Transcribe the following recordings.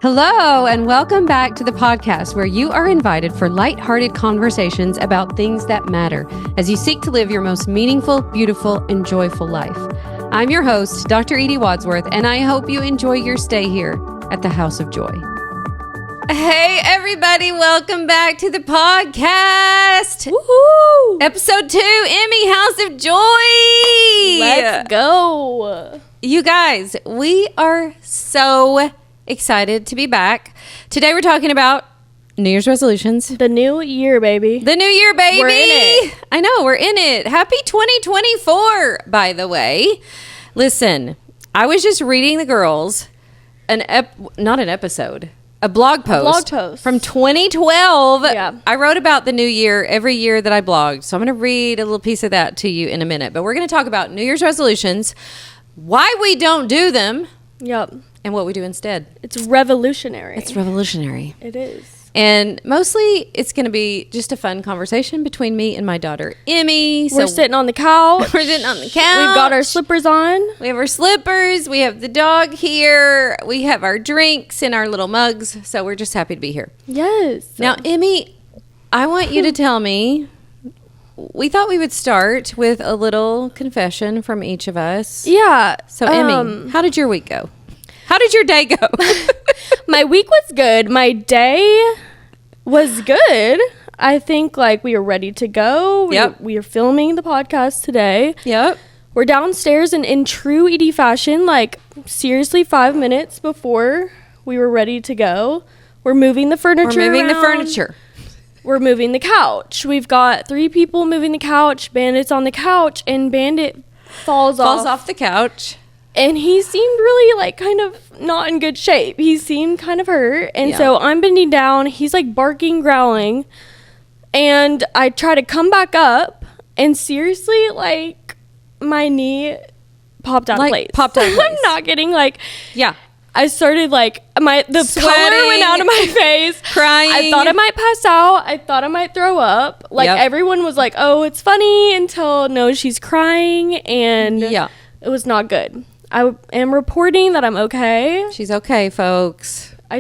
Hello, and welcome back to the podcast where you are invited for lighthearted conversations about things that matter as you seek to live your most meaningful, beautiful, and joyful life. I'm your host, Dr. Edie Wadsworth, and I hope you enjoy your stay here at the House of Joy. Hey, everybody, welcome back to the podcast. Woohoo! Episode 2, Emme, House of Joy. Let's go. You guys, we are so excited to be back. Today we're talking about New Year's resolutions. The new year, baby. The new year, baby. We're in it. I know, we're in it. Happy 2024, by the way. Listen, I was just reading the girls a blog post from 2012. Yeah. I wrote about the new year every year that I blogged. So I'm going to read a little piece of that to you in a minute. But we're going to talk about New Year's resolutions, why we don't do them. Yep. And what we do instead. It's revolutionary. It's revolutionary. It is. And mostly it's going to be just a fun conversation between me and my daughter, Emme. We're sitting on the couch. We're sitting on the couch. We've got our slippers on. We have our slippers. We have the dog here. We have our drinks in our little mugs. So we're just happy to be here. Yes. Now, Emme, I want you to tell me, we thought we would start with a little confession from each of us. Yeah. So, Emme, how did your week go? How did your day go? My week was good. My day was good. I think we were ready to go. Yep. We are filming the podcast today. Yep. We're downstairs and in true Edie fashion, seriously 5 minutes before we were ready to go. We're moving the furniture We're moving around. the furniture. We're moving the couch. We've got 3 people moving the couch. Bandit's on the couch, and Bandit falls off the couch. And he seemed really kind of not in good shape. He seemed kind of hurt. And so I'm bending down. He's barking, growling. And I try to come back up. And seriously, my knee popped out of place. I'm not kidding. Yeah. I started the Sweating, color went out of my face, crying. I thought I might pass out. I thought I might throw up. Everyone was like, "Oh, it's funny," until no, she's crying, and it was not good. I am reporting that I'm okay. She's okay, folks. I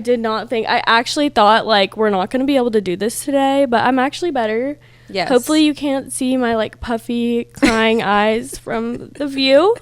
actually thought we're not going to be able to do this today, but I'm actually better. Yes. Hopefully you can't see my puffy crying eyes from the view.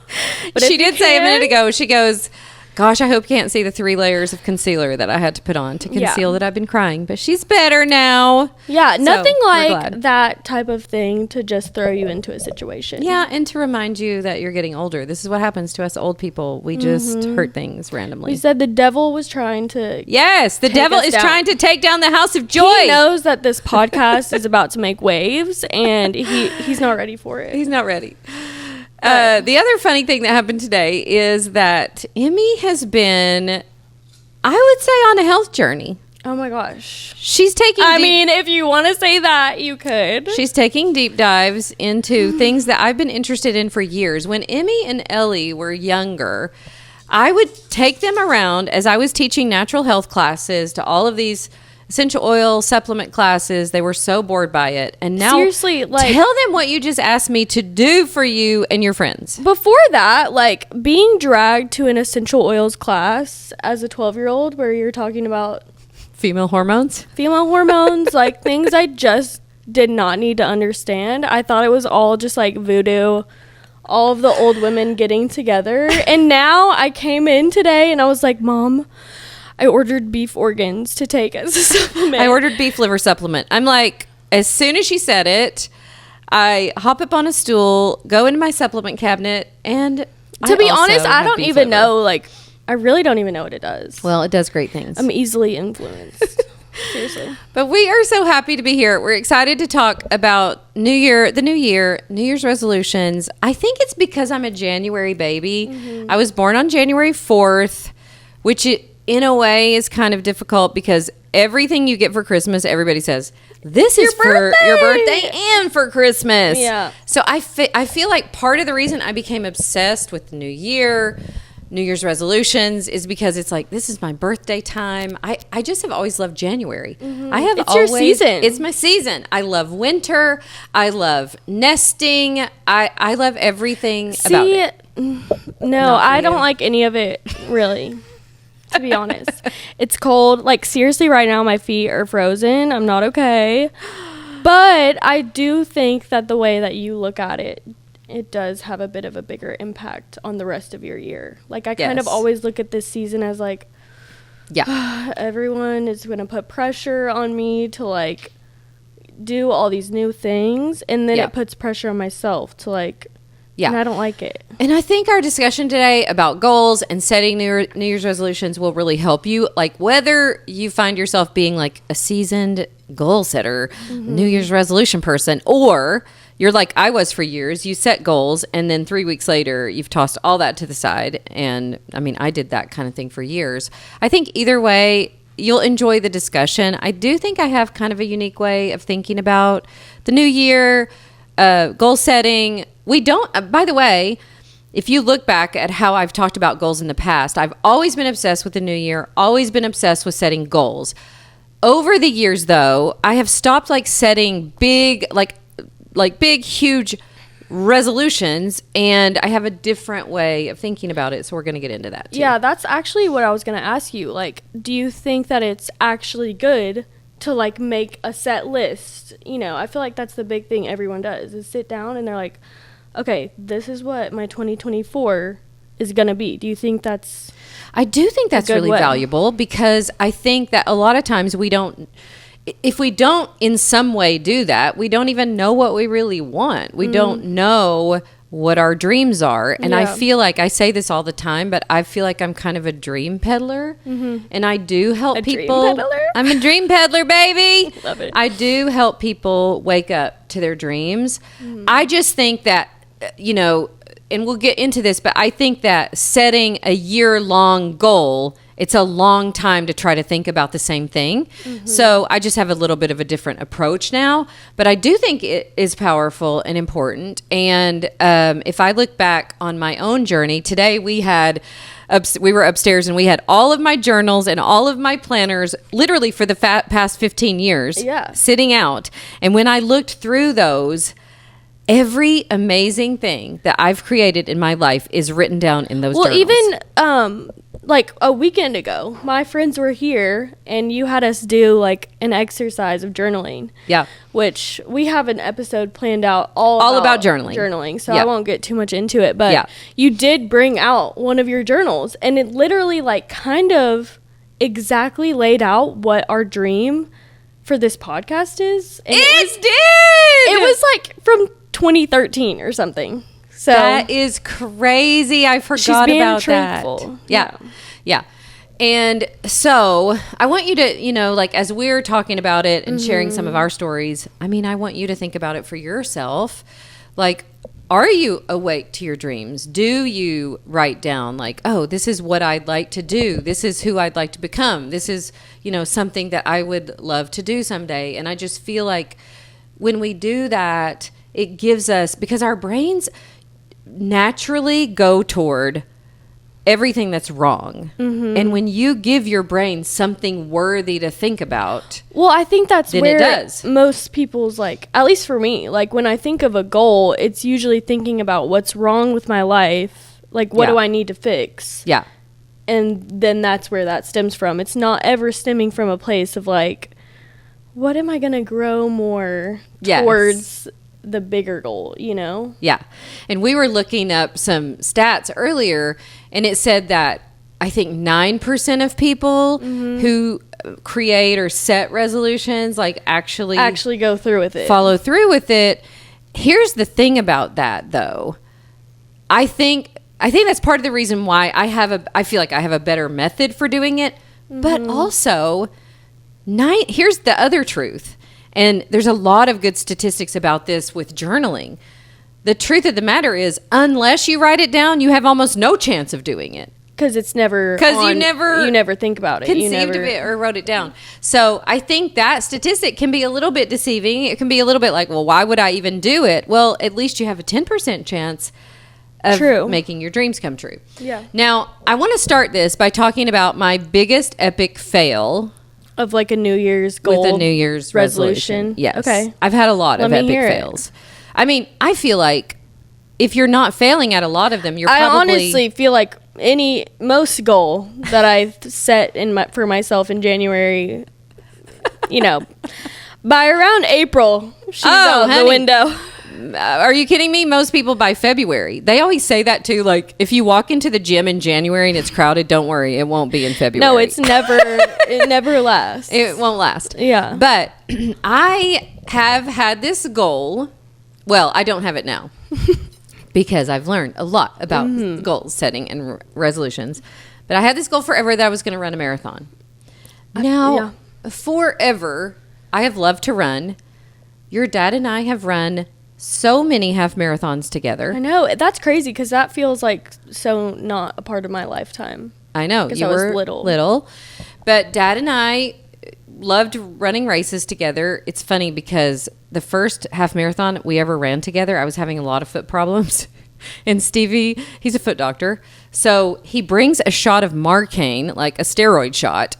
But she did say a minute ago, she goes, "Gosh, I hope you can't see the 3 layers of concealer that I had to put on to conceal that I've been crying." But she's better now. Yeah, so nothing like that type of thing to just throw you into a situation. Yeah, and to remind you that you're getting older. This is what happens to us old people. We just hurt things randomly. We said the devil was trying to... Yes, the devil is trying to take down the House of Joy. He knows that this podcast is about to make waves, and he's not ready for it. He's not ready. The other funny thing that happened today is that Emme has been, I would say, on a health journey. Oh my gosh. She's taking if you want to say that, you could. She's taking deep dives into things that I've been interested in for years. When Emme and Ellie were younger, I would take them around as I was teaching natural health classes to all of these essential oil supplement classes. They were so bored by it. And now, seriously, tell them what you just asked me to do for you and your friends. Before that, being dragged to an essential oils class as a 12-year-old where you're talking about female hormones, things I just did not need to understand. I thought it was all just voodoo, all of the old women getting together. And now I came in today and I was like, "Mom, I ordered beef organs to take as a supplement." I ordered beef liver supplement. I'm as soon as she said it, I hop up on a stool, go into my supplement cabinet, and to be honest, I don't even know, I really don't even know what it does. Well, it does great things. I'm easily influenced. Seriously. But we are so happy to be here. We're excited to talk about New Year's resolutions. I think it's because I'm a January baby. Mm-hmm. I was born on January 4th, which in a way is kind of difficult because everything you get for Christmas, everybody says, this is for your birthday and for Christmas. Yeah. So I feel like part of the reason I became obsessed with the New Year's resolutions is because it's this is my birthday time. I just have always loved January. Mm-hmm. Your season. It's my season. I love winter. I love nesting. I love everything about it. No, I don't like any of it, really. to be honest. It's cold. Like, seriously, right now my feet are frozen. I'm not okay. But I do think that the way that you look at it, it does have a bit of a bigger impact on the rest of your year. Like, I kind of always look at this season as like, everyone is going to put pressure on me to like do all these new things, and then it puts pressure on myself to like, and I don't like it. And I think our discussion today about goals and setting New Year's resolutions will really help you. Like, whether you find yourself being like a seasoned goal setter, New Year's resolution person, or you're like I was for years. You set goals, and then 3 weeks later, you've tossed all that to the side. And I mean, I did that kind of thing for years. I think either way, you'll enjoy the discussion. I do think I have kind of a unique way of thinking about the new year, goal setting. We don't, by the way, if you look back at how I've talked about goals in the past, I've always been obsessed with the new year, always been obsessed with setting goals. Over the years, though, I have stopped like setting big, like big, huge resolutions, and I have a different way of thinking about it. So we're going to get into that too. Yeah, that's actually what I was going to ask you. Like, do you think that it's actually good to like make a set list? You know, I feel like that's the big thing everyone does is sit down and they're like, okay, this is what my 2024 is going to be. Do you think that's... I do think that's really valuable, because I think that a lot of times if we don't in some way do that, we don't even know what we really want. We don't know what our dreams are. And I feel like I say this all the time, but I feel like I'm kind of a dream peddler, and I do help people. I'm a dream peddler, baby. Love it. I do help people wake up to their dreams. I just think that, you know, and we'll get into this, but I think that setting a year-long goal, it's a long time to try to think about the same thing. So I just have a little bit of a different approach now, but I do think it is powerful and important. And if I look back on my own journey, today we were upstairs and we had all of my journals and all of my planners literally for the past 15 years sitting out. And when I looked through those, every amazing thing that I've created in my life is written down in those journals. Even like a weekend ago, my friends were here and you had us do like an exercise of journaling. Yeah. Which we have an episode planned out all about journaling. So I won't get too much into it, but you did bring out one of your journals, and it literally like kind of exactly laid out what our dream for this podcast is. And it was like from 2013 or something. So that is crazy. I forgot about truthful. That. Yeah. And so I want you to, you know, like as we're talking about it and sharing some of our stories, I mean, I want you to think about it for yourself. Like, are you awake to your dreams? Do you write down like, oh, this is what I'd like to do. This is who I'd like to become. This is, you know, something that I would love to do someday. And I just feel like when we do that, it gives us, because our brains naturally go toward everything that's wrong. And when you give your brain something worthy to think about, well, I think that's where it does. Most people's, like, at least for me, like when I think of a goal, it's usually thinking about what's wrong with my life, like what do I need to fix. And then that's where that stems from. It's not ever stemming from a place of like, what am I going to grow more towards the bigger goal, you know? And we were looking up some stats earlier, and it said that I think 9% of people who create or set resolutions like actually go through with it, follow through with it. Here's the thing about that, though. I think that's part of the reason why I feel like I have a better method for doing it, but also here's the other truth. And there's a lot of good statistics about this with journaling. The truth of the matter is, unless you write it down, you have almost no chance of doing it. Because it's never... Because you never think about it. Conceived of it or wrote it down. So I think that statistic can be a little bit deceiving. It can be a little bit like, well, why would I even do it? Well, at least you have a 10% chance of making your dreams come true. Now, I want to start this by talking about my biggest epic fail... Of like a New Year's goal. With a New Year's resolution. Yes. Okay. I've had a lot of epic fails. I mean, I feel like if you're not failing at a lot of them, you're probably... I honestly feel like most goal that I set for myself in January, by around April, she's out the window. Are you kidding me? Most people by February. They always say that too. Like, if you walk into the gym in January and it's crowded, don't worry, it won't be in February. No, it never lasts. It won't last. Yeah. But I have had this goal. Well, I don't have it now because I've learned a lot about goal setting and resolutions. But I had this goal forever that I was going to run a marathon. Now, forever, I have loved to run. Your dad and I have run so many half marathons together. I know. That's crazy because that feels like so not a part of my lifetime. I know. Because I was little. But Dad and I loved running races together. It's funny because the first half marathon we ever ran together, I was having a lot of foot problems. And Stevie, he's a foot doctor. So he brings a shot of Marcaine, like a steroid shot,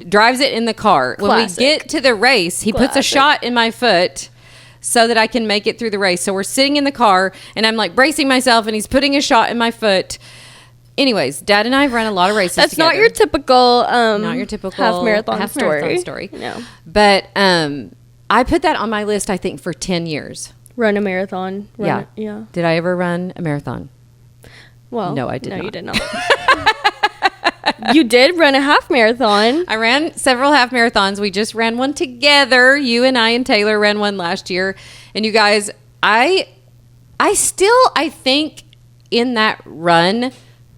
drives it in the car. Classic. When we get to the race, he puts a shot in my foot so that I can make it through the race. So we're sitting in the car and I'm like bracing myself and he's putting a shot in my foot. Anyways, Dad and I have run a lot of races together. Not your typical half marathon story. No. But I put that on my list, I think, for 10 years. Run a marathon. Yeah. Did I ever run a marathon? Well, no, I did not. No, you did not. You did run a half marathon. I ran several half marathons. We just ran one together. You and I and Taylor ran one last year. And you guys, I think in that run,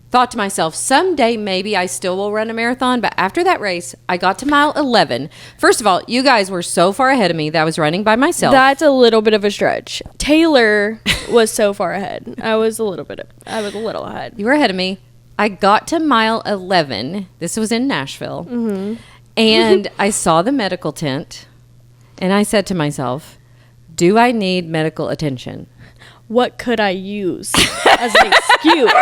thought to myself, someday maybe I still will run a marathon. But after that race, I got to mile 11. First of all, you guys were so far ahead of me that I was running by myself. That's a little bit of a stretch. Taylor was so far ahead. I was a little ahead. You were ahead of me. I got to mile 11. This was in Nashville. Mm-hmm. And I saw the medical tent. And I said to myself, do I need medical attention? What could I use as an excuse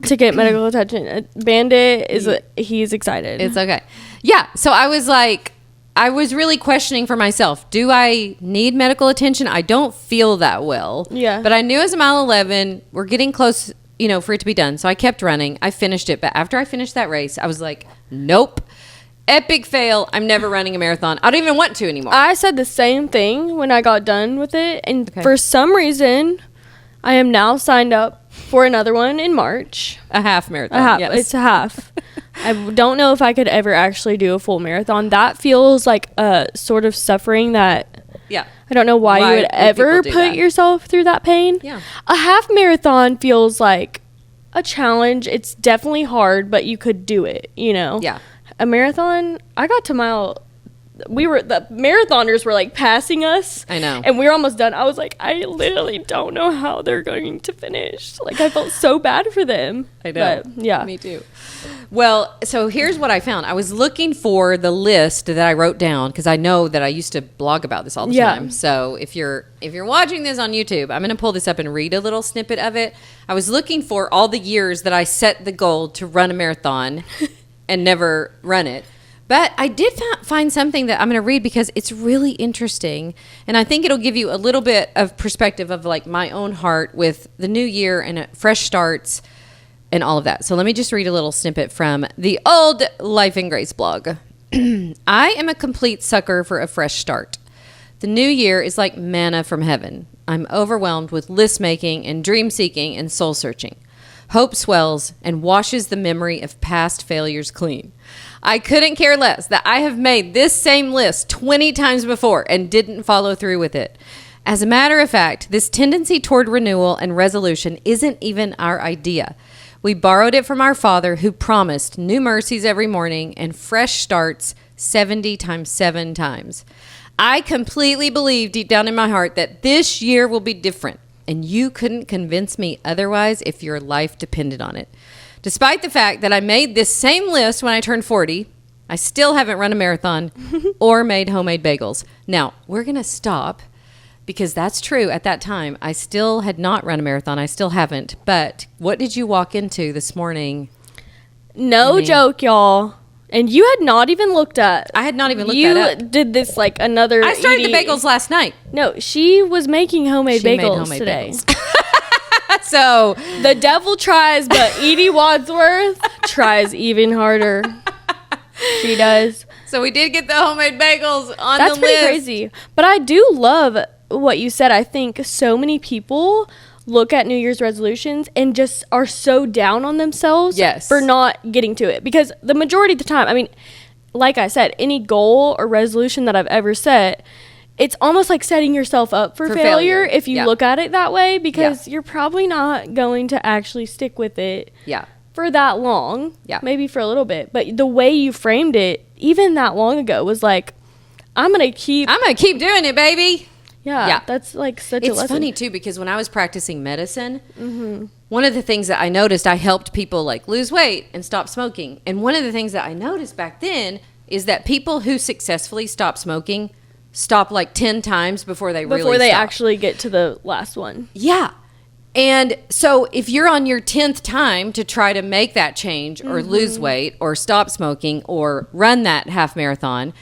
to get medical attention? Bandit he's excited. It's okay. Yeah. So I was like, I was really questioning for myself. Do I need medical attention? I don't feel that well. Yeah. But I knew it was mile 11. We're getting close, for it to be done. So I kept running. I finished it. But after I finished that race, I was like, nope. Epic fail. I'm never running a marathon. I don't even want to anymore. I said the same thing when I got done with it. And for some reason, I am now signed up for another one in March. A half marathon. Yes. It's a half. I don't know if I could ever actually do a full marathon. That feels like a sort of suffering that I don't know why you would ever put yourself through that pain. Yeah. A half marathon feels like a challenge. It's definitely hard, but you could do it, Yeah. A marathon, I got to the marathoners were like passing us. I know. And we were almost done. I was like, I literally don't know how they're going to finish. Like, I felt so bad for them. I know. But, yeah. Me too. Well, so here's what I found. I was looking for the list that I wrote down because I know that I used to blog about this all the time. So if you're watching this on YouTube, I'm going to pull this up and read a little snippet of it. I was looking for all the years that I set the goal to run a marathon and never run it. But I did find something that I'm going to read because it's really interesting. And I think it'll give you a little bit of perspective of like my own heart with the new year and fresh starts and all of that. So let me just read a little snippet from the old Life and Grace blog. I am a complete sucker for a fresh start. The new year is like manna from heaven. I'm overwhelmed with list making and dream seeking and soul searching. Hope swells and washes the memory of past failures clean. I couldn't care less that I have made this same list 20 times before and didn't follow through with it. As a matter of fact, this tendency toward renewal and resolution isn't even our idea. We borrowed it from our Father who promised new mercies every morning and fresh starts 70 times 7 times. I completely believe deep down in my heart that this year will be different. And you couldn't convince me otherwise if your life depended on it. Despite the fact that I made this same list when I turned 40, I still haven't run a marathon or made homemade bagels. Now, we're going to stop because that's true. At that time, I still had not run a marathon. I still haven't. But what did you walk into this morning? No joke, y'all. And you had not even looked at. I had not even looked that up. You did this like another. I started the bagels last night. No, she was making homemade bagels today. Bagels. So the devil tries, but Edie Wadsworth tries even harder. She does. So we did get the homemade bagels on the list. That's pretty crazy. But I do love what you said. I think so many people look at New Year's resolutions and just are so down on themselves for not getting to it. Because the majority of the time, I mean, like I said, any goal or resolution that I've ever set, it's almost like setting yourself up for failure if you look at it that way, because you're probably not going to actually stick with it for that long. Maybe for a little bit. But the way you framed it, even that long ago, was like, I'm gonna keep doing it, baby. That's like such a lesson. It's funny too, because when I was practicing medicine, one of the things that I noticed, I helped people like lose weight and stop smoking. And one of the things that I noticed back then is that people who successfully stop smoking stop like 10 times before they actually get to the last one. And so if you're on your 10th time to try to make that change or lose weight or stop smoking or run that half marathon,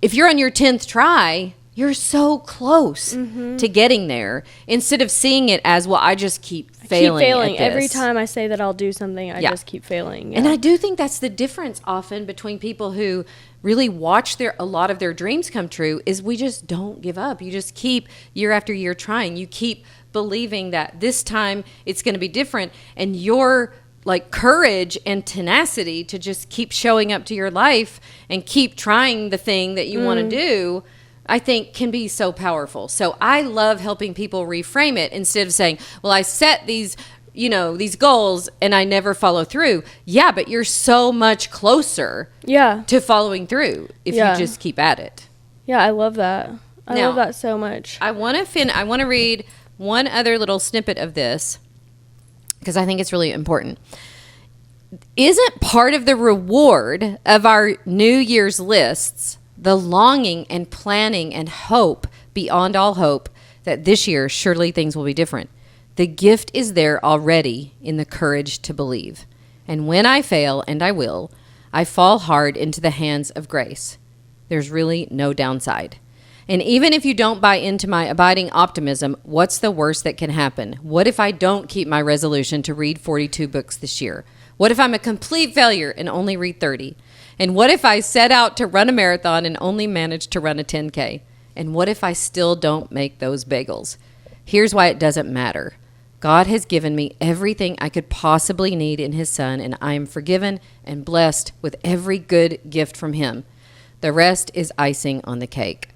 if you're on your 10th try, you're so close to getting there, instead of seeing it as, well, I just keep failing. Every time I say that I'll do something, I just keep failing. And I do think that's the difference often between people who really watch a lot of their dreams come true, is we just don't give up. You just keep year after year trying. You keep believing that this time it's going to be different, and your like courage and tenacity to just keep showing up to your life and keep trying the thing that you want to do, I think can be so powerful. So I love helping people reframe it, instead of saying, well, I set these goals and I never follow through. Yeah, but you're so much closer to following through if you just keep at it. Yeah, I love that. I love that so much. I want to read one other little snippet of this, because I think it's really important. Isn't part of the reward of our New Year's lists the longing and planning and hope beyond all hope that this year surely things will be different? The gift is there already in the courage to believe. And when I fail, and I will, I fall hard into the hands of grace. There's really no downside. And even if you don't buy into my abiding optimism, what's the worst that can happen? What if I don't keep my resolution to read 42 books this year? What if I'm a complete failure and only read 30? And what if I set out to run a marathon and only manage to run a 10K? And what if I still don't make those bagels? Here's why it doesn't matter. God has given me everything I could possibly need in his Son, and I am forgiven and blessed with every good gift from him. The rest is icing on the cake.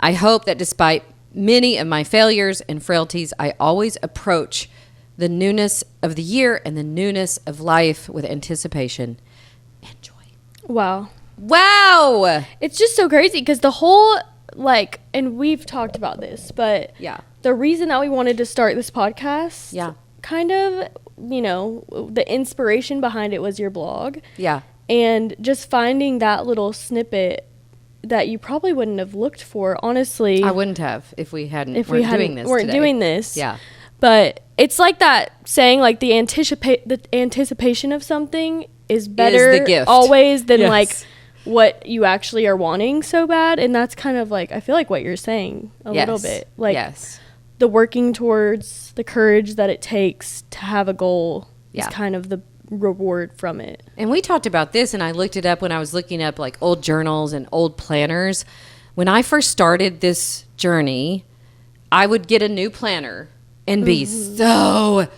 I hope that despite many of my failures and frailties, I always approach the newness of the year and the newness of life with anticipation and joy. Wow. It's just so crazy, because the whole, like, and we've talked about this, but the reason that we wanted to start this podcast, kind of, the inspiration behind it was your blog. And just finding that little snippet that you probably wouldn't have looked for, honestly. I wouldn't have if we weren't doing this. But it's like that saying, like, the anticipation of something is better is the gift. Always than like what you actually are wanting so bad. And that's kind of like, I feel like what you're saying a little bit, like the working towards the courage that it takes to have a goal is kind of the reward from it. And we talked about this, and I looked it up when I was looking up like old journals and old planners. When I first started this journey, I would get a new planner and be so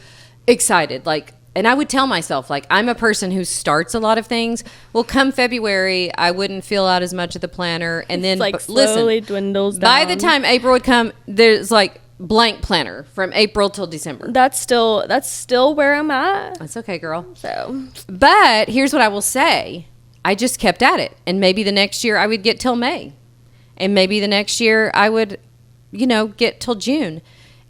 excited. Like, and I would tell myself, like, I'm a person who starts a lot of things. Well, come February, I wouldn't fill out as much of the planner. And then, like, slowly dwindles down. By the time April would come, there's like blank planner from April till December. That's still where I'm at. That's okay, girl. So, but here's what I will say. I just kept at it. And maybe the next year I would get till May. And maybe the next year I would, get till June.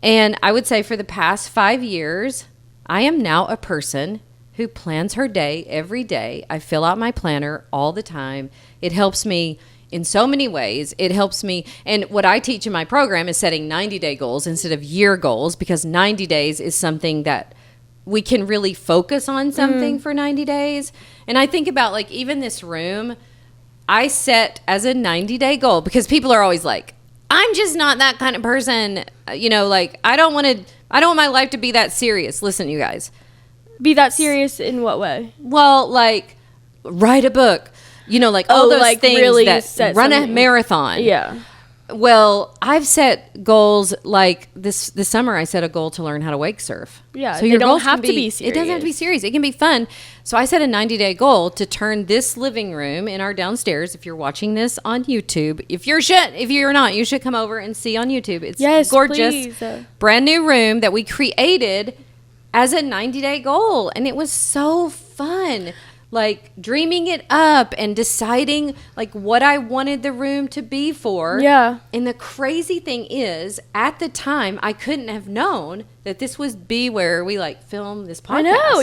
And I would say for the past 5 years, I am now a person who plans her day every day. I fill out my planner all the time. It helps me in so many ways. It helps me. And what I teach in my program is setting 90-day goals instead of year goals, because 90 days is something that we can really focus on something for 90 days. And I think about, like, even this room, I set as a 90-day goal, because people are always like, I'm just not that kind of person. Like, I don't want to I don't want my life to be that serious. Listen, you guys. Be that serious in what way? Well, like, write a book. You know, like all those like things really that run a marathon. Yeah. Well, I've set goals like this summer. I set a goal to learn how to wake surf. Yeah, so they your don't goals have can to be serious. It doesn't have to be serious. It can be fun. So I set a 90-day goal to turn this living room in our downstairs. If you're watching this on YouTube, if you're not, you should come over and see on YouTube. It's gorgeous, please. Brand new room that we created as a 90-day goal, and it was so fun. Like dreaming it up and deciding like what I wanted the room to be for. Yeah. And the crazy thing is, at the time, I couldn't have known that this would be where we like film this podcast. I know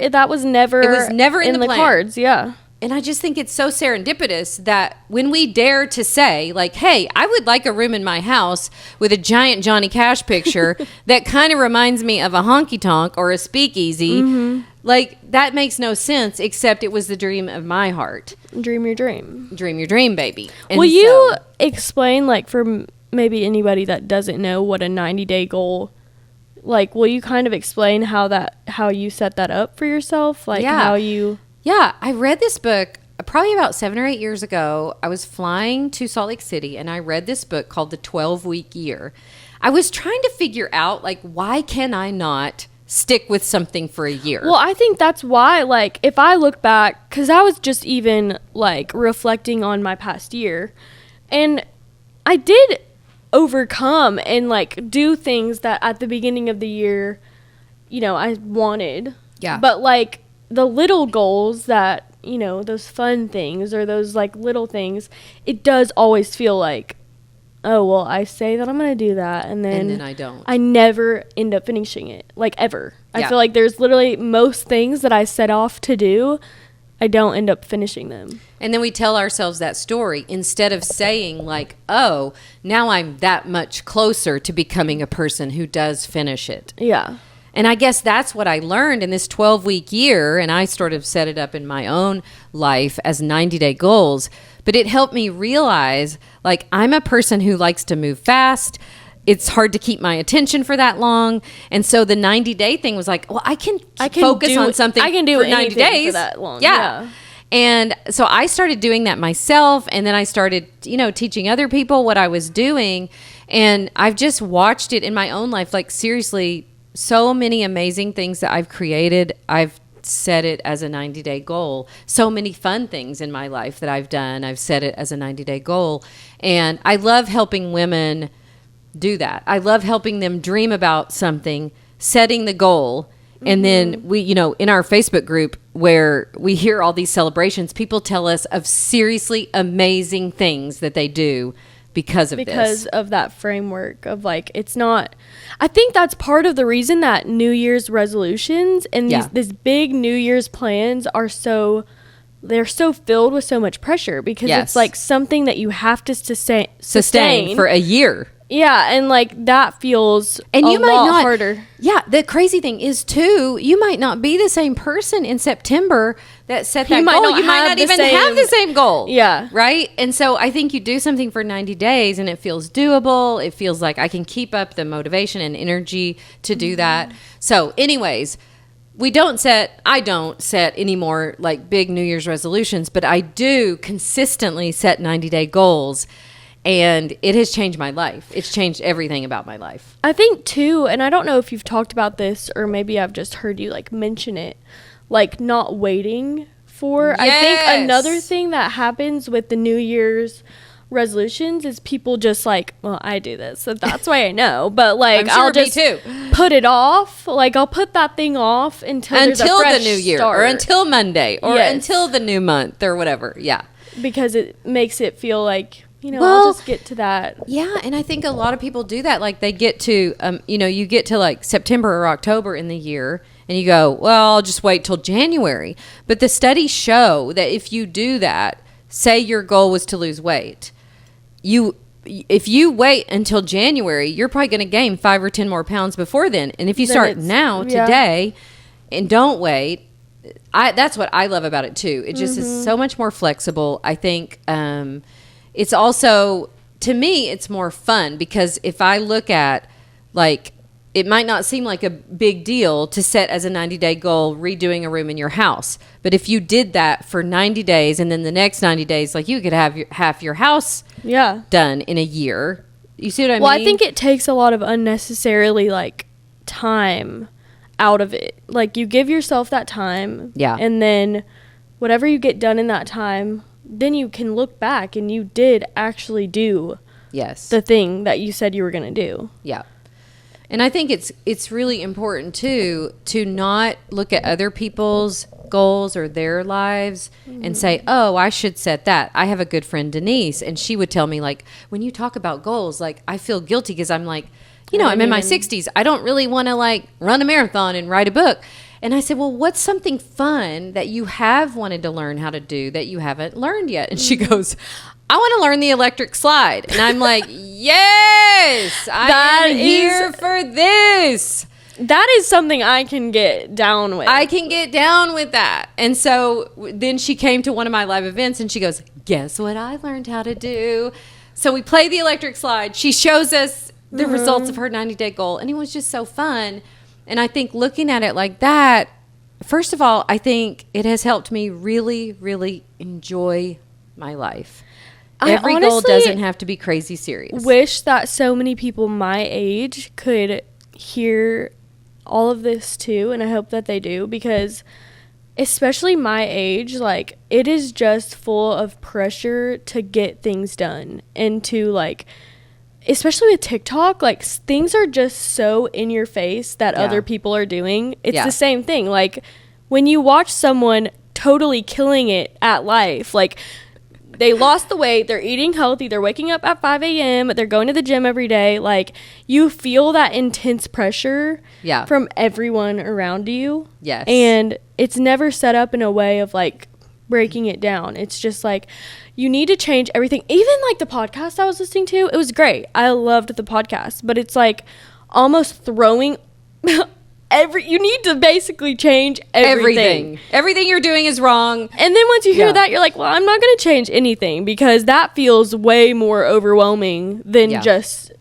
that was never. It was never in the plan. Cards. Yeah. And I just think it's so serendipitous that when we dare to say, like, hey, I would like a room in my house with a giant Johnny Cash picture that kind of reminds me of a honky tonk or a speakeasy. Mm-hmm. Like, that makes no sense, except it was the dream of my heart. Dream your dream. Dream your dream, baby. And will you explain, like, for maybe anybody that doesn't know what a 90-day goal, like, will you kind of explain how you set that up for yourself? Like, how you... Yeah, I read this book probably about 7 or 8 years ago. I was flying to Salt Lake City, and I read this book called The 12-Week Year. I was trying to figure out, like, why can I not stick with something for a year? Well, I think that's why, like, if I look back, because I was just even, like, reflecting on my past year, and I did overcome and, like, do things that at the beginning of the year, you know, I wanted. Yeah. But, like, the little goals that, you know, those fun things or those like little things, it does always feel like, oh, well, I say that I'm going to do that. And then I don't. I never end up finishing it, like ever. Yeah. I feel like there's literally most things that I set off to do, I don't end up finishing them. And then we tell ourselves that story instead of saying like, oh, now I'm that much closer to becoming a person who does finish it. Yeah. And I guess that's what I learned in this 12-week year, and I sort of set it up in my own life as 90-day goals. But it helped me realize, like, I'm a person who likes to move fast. It's hard to keep my attention for that long. And so the 90-day thing was like, well, I can focus on something I can do for 90 days. For that long. Yeah. And so I started doing that myself, and then I started, you know, teaching other people what I was doing. And I've just watched it in my own life, like, seriously, so many amazing things that I've created. I've set it as a 90-day goal. So many fun things in my life that I've done, I've set it as a 90-day goal. And I love helping women do that. I love helping them dream about something, setting the goal. And then we, you know, in our Facebook group where we hear all these celebrations, people tell us of seriously amazing things that they do because of that framework of like, it's not, I think that's part of the reason that New Year's resolutions and these big New Year's plans are they're so filled with so much pressure because it's like something that you have to sustain for a year. Yeah, and like that feels harder. Yeah, the crazy thing is too, you might not be the same person in September that set that goal. You might not even have the same goal. Yeah. Right? And so I think you do something for 90 days and it feels doable. It feels like I can keep up the motivation and energy to do that. So anyways, I don't set any more like big New Year's resolutions, but I do consistently set 90-day goals. And it has changed my life. It's changed everything about my life. I think too, and I don't know if you've talked about this or maybe I've just heard you like mention it, like not waiting for. I think another thing that happens with the New Year's resolutions is people just like, well, I do this, so that's why I know. But like, I'll just put it off. Like I'll put that thing off until the new year or until Monday or until the new month or whatever. Yeah, because it makes it feel like, you know, I'll just get to that. Yeah, and I think a lot of people do that. Like they get to, you know, you get to like September or October in the year and you go, well, I'll just wait till January. But the studies show that if you do that, say your goal was to lose weight, if you wait until January, you're probably going to gain 5 or 10 more pounds before then. And if you start now, today, and don't wait, that's what I love about it too. It just is so much more flexible. I think it's also, to me, it's more fun because if I look at like it might not seem like a big deal to set as a 90-day goal redoing a room in your house. But if you did that for 90 days and then the next 90 days, like you could have half your house done in a year. You see what I mean? Well, I think it takes a lot of unnecessarily like time out of it. Like you give yourself that time. Yeah. And then whatever you get done in that time, then you can look back and you did actually do the thing that you said you were going to do. Yeah. And I think it's really important too to not look at other people's goals or their lives and say, oh, I should set that. I have a good friend, Denise, and she would tell me, like, when you talk about goals, like, I feel guilty because I'm like, I'm in my 60s. I don't really want to, like, run a marathon and write a book. And I said, well, what's something fun that you have wanted to learn how to do that you haven't learned yet? And she goes, I want to learn the electric slide. And I'm like, yes, I am here for this. That is something I can get down with. I can get down with that. And so then she came to one of my live events and she goes, guess what I learned how to do? So we play the electric slide. She shows us the results of her 90-day goal. And it was just so fun. And I think looking at it like that, first of all, I think it has helped me really, really enjoy my life. Every goal doesn't have to be crazy serious. Wish that so many people my age could hear all of this too, and I hope that they do, because especially my age, like, it is just full of pressure to get things done, and to, like, especially with TikTok, like, things are just so in your face that other people are doing. It's the same thing. Like, when you watch someone totally killing it at life, like, they lost the weight, they're eating healthy, they're waking up at 5 a.m., they're going to the gym every day. Like, you feel that intense pressure from everyone around you. Yes. And it's never set up in a way of, like, breaking it down. It's just, like, you need to change everything. Even, like, the podcast I was listening to, it was great. I loved the podcast. But it's, like, almost throwing... you need to basically change everything. Everything you're doing is wrong. And then once you hear that, you're like, well, I'm not going to change anything, because that feels way more overwhelming than just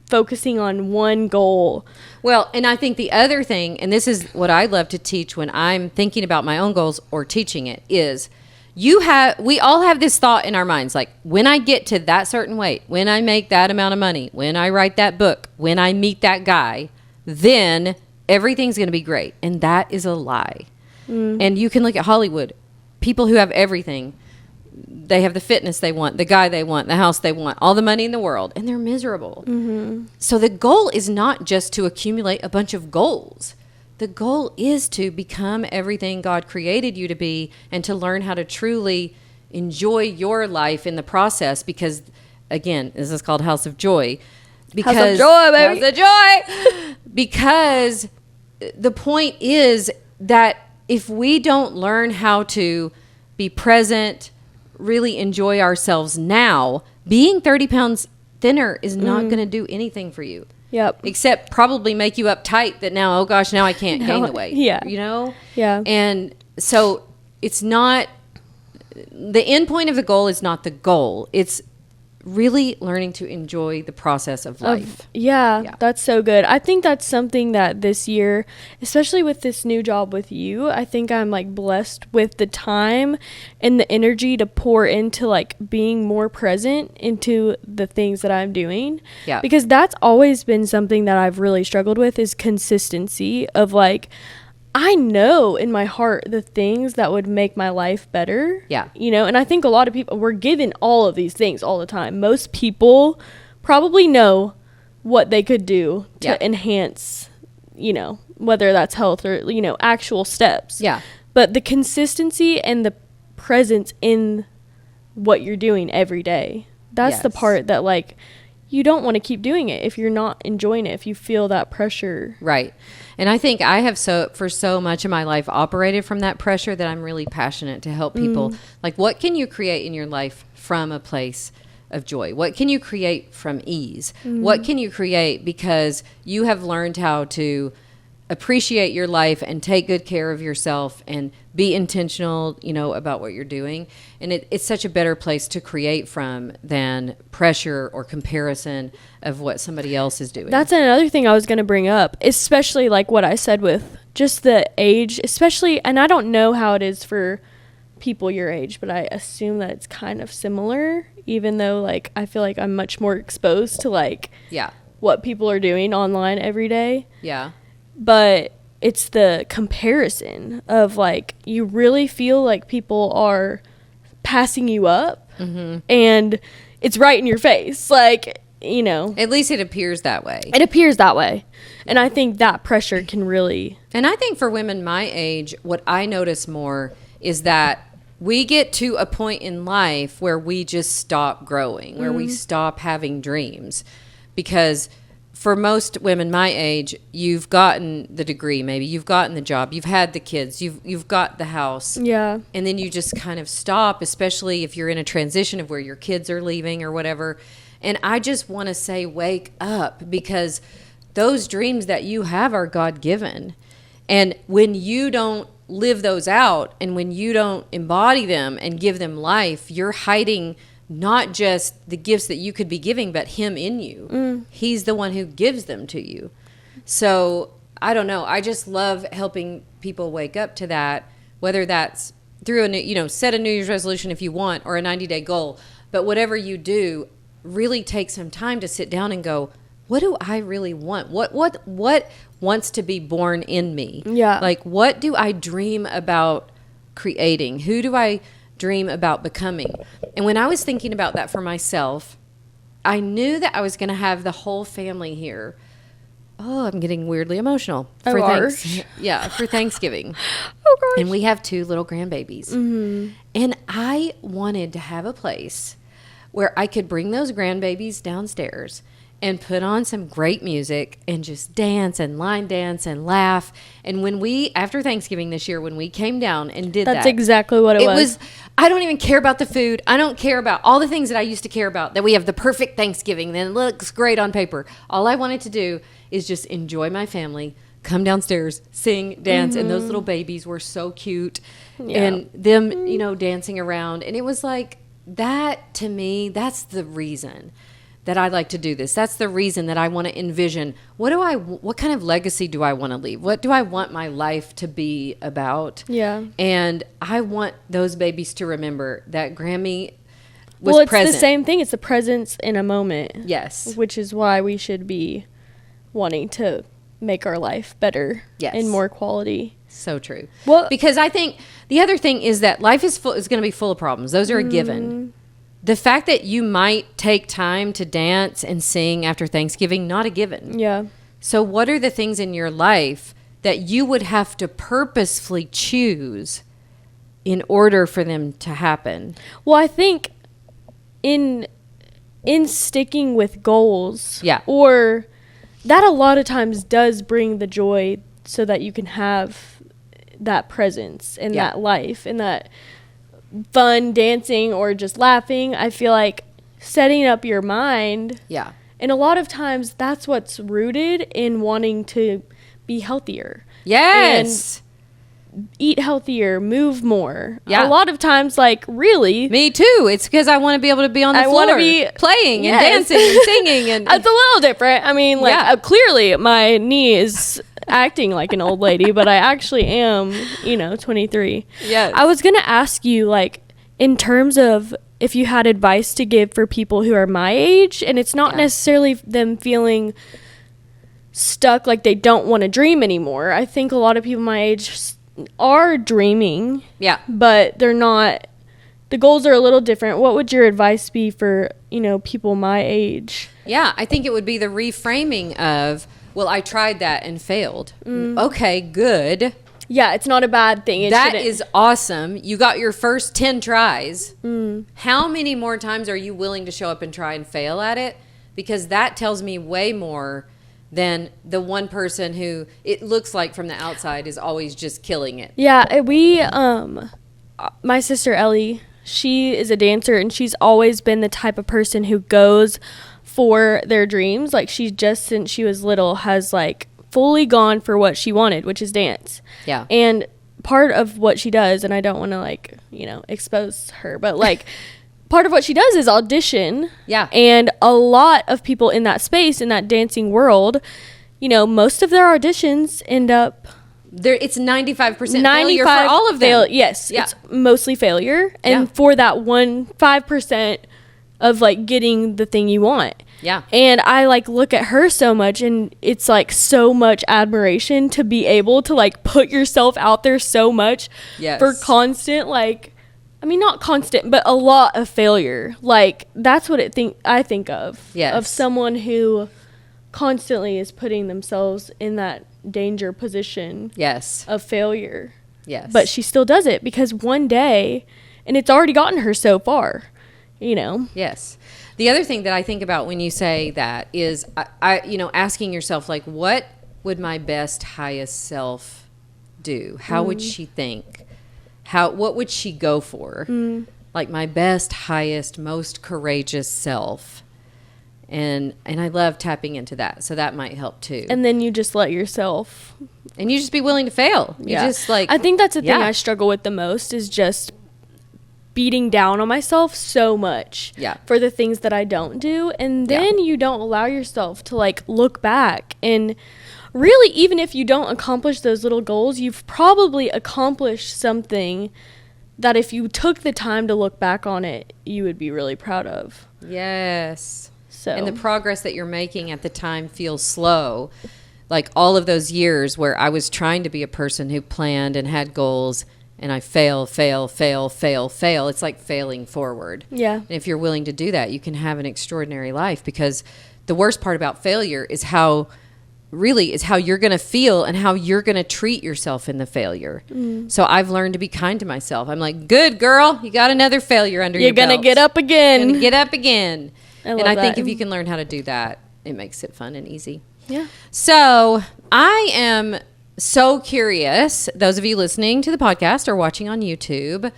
focusing on one goal. Well, and I think the other thing, and this is what I love to teach when I'm thinking about my own goals or teaching it, is we all have this thought in our minds, like, when I get to that certain weight, when I make that amount of money, when I write that book, when I meet that guy, then everything's going to be great. And that is a lie. And you can look at Hollywood. People who have everything, they have the fitness they want, the guy they want, the house they want, all the money in the world, and they're miserable. So the goal is not just to accumulate a bunch of goals. The goal is to become everything God created you to be, and to learn how to truly enjoy your life in the process. Because, again, this is called House of Joy. House of Joy, baby. House of Joy. Because the point is that if we don't learn how to be present, really enjoy ourselves now, being 30 pounds thinner is not going to do anything for you. Yep. Except probably make you uptight that now, oh gosh, now I can't gain the weight. Yeah. You know? Yeah. And so it's not, the end point of the goal is not the goal. It's really learning to enjoy the process of life. Yeah, that's so good. I think that's something that this year, especially with this new job with you, I think I'm, like, blessed with the time and the energy to pour into, like, being more present into the things that I'm doing. Yeah. Because that's always been something that I've really struggled with, is consistency of, like, I know in my heart the things that would make my life better. Yeah. You know, and I think a lot of people, we're given all of these things all the time. Most people probably know what they could do to enhance, you know, whether that's health or, you know, actual steps. Yeah. But the consistency and the presence in what you're doing every day, that's the part that, like, you don't want to keep doing it if you're not enjoying it, if you feel that pressure. Right. And I think I have for so much of my life operated from that pressure that I'm really passionate to help people. Like, what can you create in your life from a place of joy? What can you create from ease? What can you create because you have learned how to appreciate your life and take good care of yourself and be intentional, about what you're doing. And it's such a better place to create from than pressure or comparison of what somebody else is doing. That's another thing I was going to bring up, especially like what I said with just the age, especially, and I don't know how it is for people your age, but I assume that it's kind of similar, even though like I feel like I'm much more exposed to like what people are doing online every day. Yeah. But it's the comparison of like you really feel like people are passing you up, and it's right in your face, like, at least it appears that way. And I think that pressure can really, and I think for women my age, what I notice more is that we get to a point in life where we just stop growing, where we stop having dreams, because for most women my age, you've gotten the degree, maybe you've gotten the job, you've had the kids, you've got the house. Yeah. And then you just kind of stop, especially if you're in a transition of where your kids are leaving or whatever. And I just want to say, wake up, because those dreams that you have are God-given. And when you don't live those out and when you don't embody them and give them life, you're hiding not just the gifts that you could be giving, but him in you. He's the one who gives them to you. So I don't know. I just love helping people wake up to that, whether that's through set a New Year's resolution if you want, or a 90-day goal. But whatever you do, really take some time to sit down and go, what do I really want? What wants to be born in me? Yeah. Like, what do I dream about creating? Who do I dream about becoming? And when I was thinking about that for myself, I knew that I was going to have the whole family here. Oh, I'm getting weirdly emotional. For Thanksgiving. Oh, gosh. And we have 2 little grandbabies. And I wanted to have a place where I could bring those grandbabies downstairs and put on some great music and just dance and line dance and laugh. And after Thanksgiving this year, when we came down and did That's exactly what it was. I don't even care about the food. I don't care about all the things that I used to care about, that we have the perfect Thanksgiving, then it looks great on paper. All I wanted to do is just enjoy my family, come downstairs, sing, dance. And those little babies were so cute. Yeah. And them, dancing around. And it was like, that to me, that's the reason that I like to do this. That's the reason that I want to envision, what kind of legacy do I want to leave? What do I want my life to be about? Yeah. And I want those babies to remember that Grammy was present. Well, it's the same thing. It's the presence in a moment. Yes. Which is why we should be wanting to make our life better. Yes. And more quality. So true. Well, because I think the other thing is that life is going to be full of problems. Those are a given. The fact that you might take time to dance and sing after Thanksgiving, not a given. Yeah. So what are the things in your life that you would have to purposefully choose in order for them to happen? Well, I think in sticking with goals, or that a lot of times does bring the joy so that you can have that presence in that life and that fun dancing or just laughing. I feel like setting up your mind. Yeah. And a lot of times that's what's rooted in wanting to be healthier. Yes. And eat healthier, move more. Yeah. A lot of times, like, really. Me too. It's because I want to be able to be on the floor playing and dancing and singing. And it's a little different. I mean, like, clearly my knee is acting like an old lady, but I actually am, 23. Yes. I was going to ask you, like, in terms of if you had advice to give for people who are my age, and it's not necessarily them feeling stuck, like they don't want to dream anymore. I think a lot of people my age are dreaming, but they're not, the goals are a little different. What would your advice be for, people my age? Yeah, I think it would be the reframing of, well, I tried that and failed. Okay, good. Yeah, it's not a bad thing. That is awesome. You got your first 10 tries. How many more times are you willing to show up and try and fail at it? Because that tells me way more than the one person who it looks like from the outside is always just killing it. Yeah, my sister Ellie, she is a dancer, and she's always been the type of person who goes for their dreams. Like, she just, since she was little, has like fully gone for what she wanted, which is dance. Yeah. And part of what she does, and I don't want to like, you know, expose her, but like part of what she does is audition. Yeah. And a lot of people in that space, in that dancing world, you know, most of their auditions end up It's 95% failure for all of them. Yes. Yeah. It's mostly failure. And for that 5% of like getting the thing you want. Yeah. And I like look at her so much, and it's like so much admiration to be able to like put yourself out there so much for constant, like, I mean, not constant, but a lot of failure. Like, that's what I think of. Yes. Of someone who constantly is putting themselves in that danger position. Yes. Of failure. Yes. But she still does it because one day, and it's already gotten her so far, you know? Yes. The other thing that I think about when you say that is, I you know, asking yourself, like, what would my best, highest self do? How would she think? What would she go for? Like, my best, highest, most courageous self. And I love tapping into that. So that might help too. And then you just let yourself. And you just be willing to fail. You just like. I think that's the thing I struggle with the most is just beating down on myself so much for the things that I don't do. And then you don't allow yourself to like look back. And really, even if you don't accomplish those little goals, you've probably accomplished something that if you took the time to look back on it, you would be really proud of. Yes. So. And the progress that you're making at the time feels slow. Like all of those years where I was trying to be a person who planned and had goals, and I fail. It's like failing forward. Yeah. And if you're willing to do that, you can have an extraordinary life, because the worst part about failure is how you're going to feel and how you're going to treat yourself in the failure. So I've learned to be kind to myself. I'm like, good girl, you got another failure under your belt. You're going to get up again. You're gonna get up again. And I think that. if you can learn how to do that, it makes it fun and easy. Yeah. So I am so curious, those of you listening to the podcast or watching on YouTube,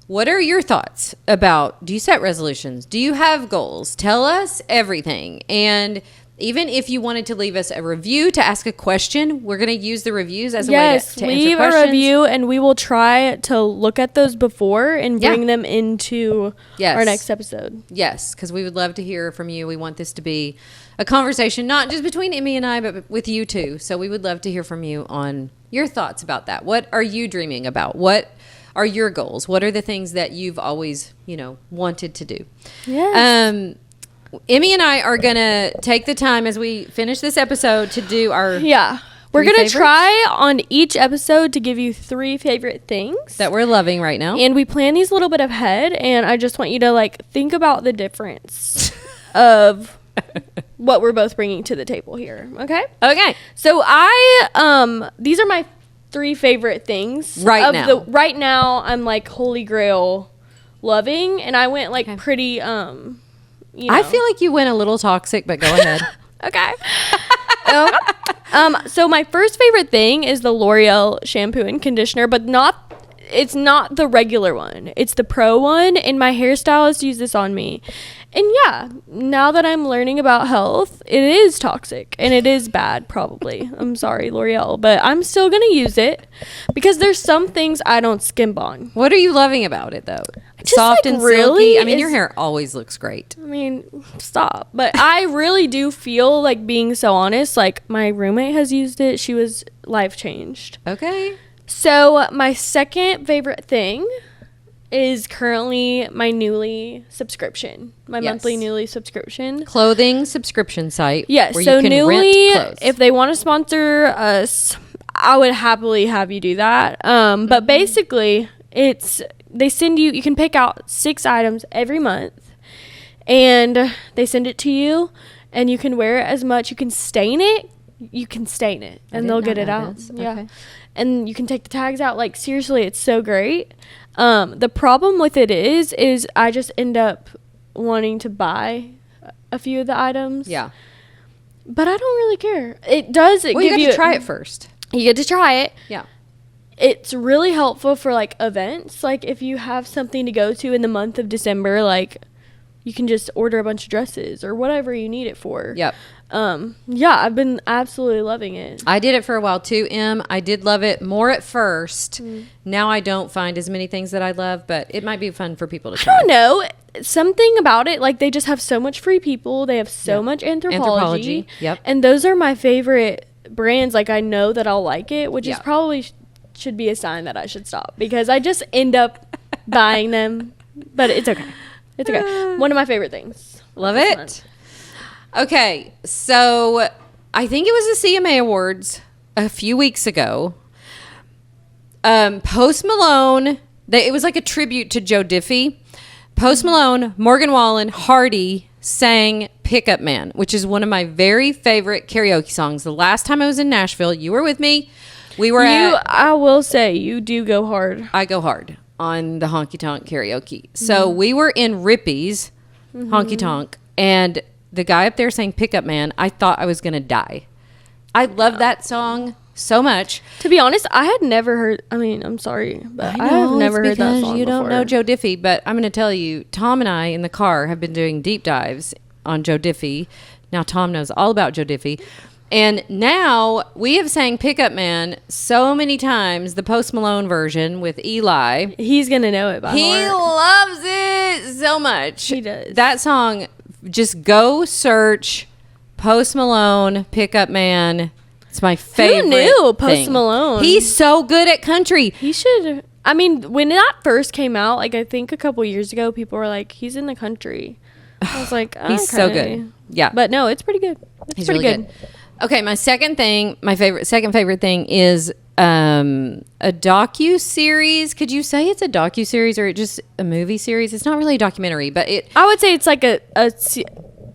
what are your thoughts about, do you set resolutions? Do you have goals? Tell us everything. And even if you wanted to leave us a review to ask a question, we're going to use the reviews as a way to answer questions. Leave a review, and we will try to look at those before and bring them into our next episode. Yes, because we would love to hear from you. We want this to be a conversation, not just between Emmy and I, but with you too. So we would love to hear from you on your thoughts about that. What are you dreaming about? What are your goals? What are the things that you've always, wanted to do? Yes. Emmy and I are going to take the time as we finish this episode to do our we're going to try on each episode to give you 3 favorite things that we're loving right now. And we plan these a little bit ahead, and I just want you to think about the difference of what we're both bringing to the table here. Okay? Okay. So these are my 3 favorite things. Right now. Right now, I'm Holy Grail loving, and I went pretty, I feel like you went a little toxic, but go ahead. Okay. So my first favorite thing is the L'Oreal shampoo and conditioner, but it's not the regular one. It's the pro one, and my hairstylist used this on me. And now that I'm learning about health, it is toxic and it is bad, probably. I'm sorry, L'Oreal, but I'm still going to use it because there's some things I don't skimp on. What are you loving about it, though? Just soft and really silky. I mean, your hair always looks great. I mean, stop. But I really do feel being so honest, my roommate has used it. She was life changed. Okay. So my second favorite thing is currently my Nuuly subscription, my monthly Nuuly subscription. Clothing subscription site. Yes, where so you can Nuuly, rent clothes. if they want to sponsor us, I would happily have you do that. But basically, they send you can pick out 6 items every month, and they send it to you, and you can wear it as much. You can stain it. And they'll get it out. Yeah. Okay. And you can take the tags out. Seriously, it's so great. The problem with it is I just end up wanting to buy a few of the items. Yeah. But I don't really care. It does. You get to try it first. You get to try it. Yeah. It's really helpful for events. If you have something to go to in the month of December, you can just order a bunch of dresses or whatever you need it for. Yep. Yeah, I've been absolutely loving it. I did it for a while too, Em. I did love it more at first. Now I don't find as many things that I love, but it might be fun for people to try. I don't know. Something about it, like they just have so much Free People. They have so much Anthropology. Yep. And those are my favorite brands. Like I know that I'll like it, which is probably should be a sign that I should stop because I just end up buying them. But it's okay. It's okay. One of my favorite things. Love it. Month. Okay, so I think it was the CMA Awards a few weeks ago. Post Malone, it was like a tribute to Joe Diffie. Post Malone, Morgan Wallen, Hardy sang Pickup Man, which is one of my very favorite karaoke songs. The last time I was in Nashville, you were with me. I will say, you do go hard. I go hard on the honky tonk karaoke. So we were in Rippy's honky tonk, and the guy up there saying Pickup Man, I thought I was going to die. I love that song so much. To be honest, I had never heard, I'm sorry, but I have never heard that song you before. don't know Joe Diffie, but I'm going to tell you, Tom and I in the car have been doing deep dives on Joe Diffie. Now Tom knows all about Joe Diffie. And now we have sang Pickup Man so many times, the Post Malone version with Eli. He's going to know it by heart. He loves it so much. He does. That song, just go search Post Malone, Pickup Man. It's my favorite. Who knew Post thing. Malone? He's so good at country. He should. When that first came out, like I think a couple years ago, people were like, he's in the country. I was like, okay. He's so good. Yeah. But no, it's pretty good. He's pretty good. Okay, my second favorite thing is a docu-series. Could you say it's a docu-series or just a movie series? It's not really a documentary, but I would say it's like a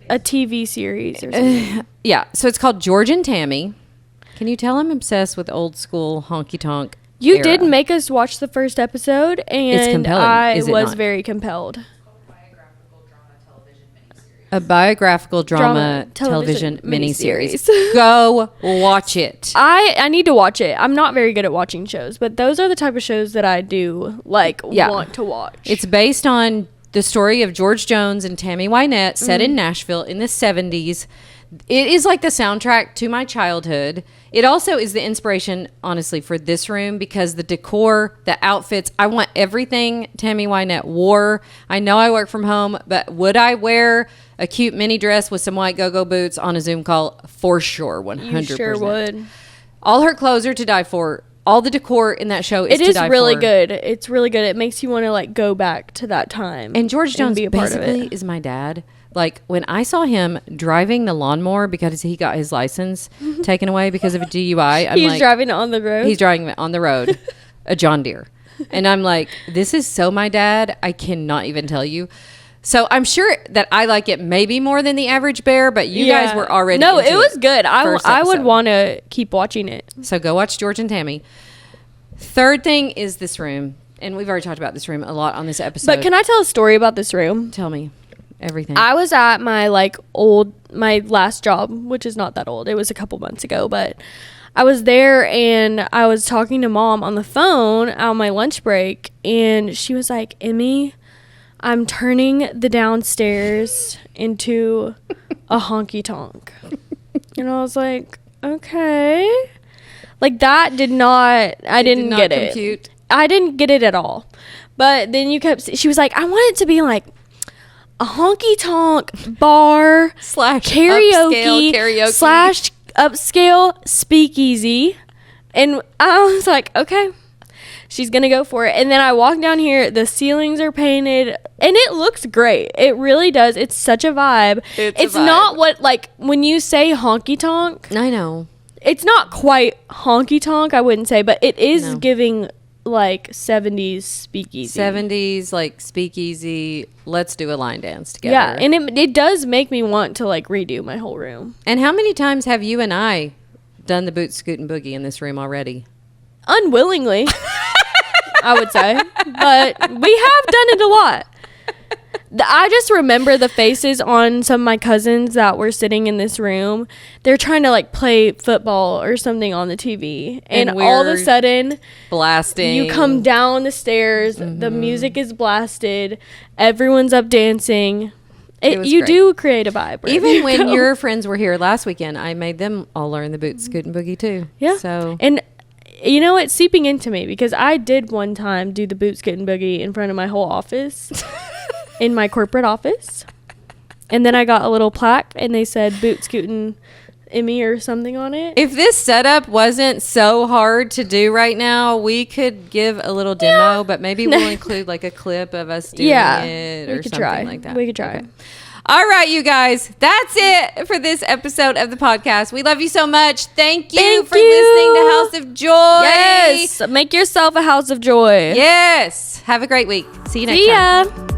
TV series or something. Yeah, so it's called George and Tammy. Can you tell I'm obsessed with old school honky-tonk You did make us watch the first episode, and it's compelling, I was not? very compelled. A biographical drama television miniseries. Go watch it. I need to watch it. I'm not very good at watching shows, but those are the type of shows that I do want to watch. It's based on the story of George Jones and Tammy Wynette, set in Nashville in the 70s. It is like the soundtrack to my childhood. It also is the inspiration, honestly, for this room because the decor, the outfits, I want everything Tammy Wynette wore. I know I work from home, but would I wear a cute mini dress with some white go-go boots on a Zoom call? For sure, 100%. You sure would. All her clothes are to die for. All the decor in that show is to die for. It is really good. It's really good. It makes you want to go back to that time. And George Jones basically is my dad. Like, when I saw him driving the lawnmower because he got his license taken away because of a DUI, He's driving on the road? He's driving on the road, a John Deere. And I'm like, this is so my dad. I cannot even tell you. So I'm sure that I like it maybe more than the average bear, but you guys were already No, it was good. I would want to keep watching it. So go watch George and Tammy. Third thing is this room. And we've already talked about this room a lot on this episode. But can I tell a story about this room? Tell me. Everything. I was at my my last job, which is not that old. It was a couple months ago, but I was there and I was talking to Mom on the phone on my lunch break, and she was like, Emmy, I'm turning the downstairs into a honky tonk. And I was like, okay. Like that did not, I didn't get it. I didn't get it at all. But then she was like, I want it to be like a honky tonk bar / karaoke / upscale speakeasy. And I was like, okay, she's gonna go for it. And then I walk down here, the ceilings are painted and it looks great. It really does. It's such a vibe. It's not what, when you say honky tonk, I know it's not quite honky tonk, I wouldn't say, but it is giving 70s speakeasy. 70s speakeasy. Let's do a line dance together. Yeah, and it does make me want to redo my whole room. And how many times have you and I done the boot scoot and boogie in this room already? Unwillingly, I would say, but we have done it a lot. I just remember the faces on some of my cousins that were sitting in this room. They're trying to play football or something on the TV. And all of a sudden, blasting. You come down the stairs. The music is blasted. Everyone's up dancing. You do create a vibe. Even when your friends were here last weekend, I made them all learn the boot, scoot, and boogie too. Yeah. So and you know, it's seeping into me because I did one time do the boot, scoot, and boogie in front of my whole office, in my corporate office, and then I got a little plaque and they said boot, scoot, and Emme or something on it. If this setup wasn't so hard to do right now, we could give a little demo, but maybe we'll include like a clip of us doing it or something like that. We could try. Okay. All right, you guys, that's it for this episode of the podcast. We love you so much. Thank you for listening to House of Joy. Yes, make yourself a house of joy. Yes. Have a great week. See you next time. See ya.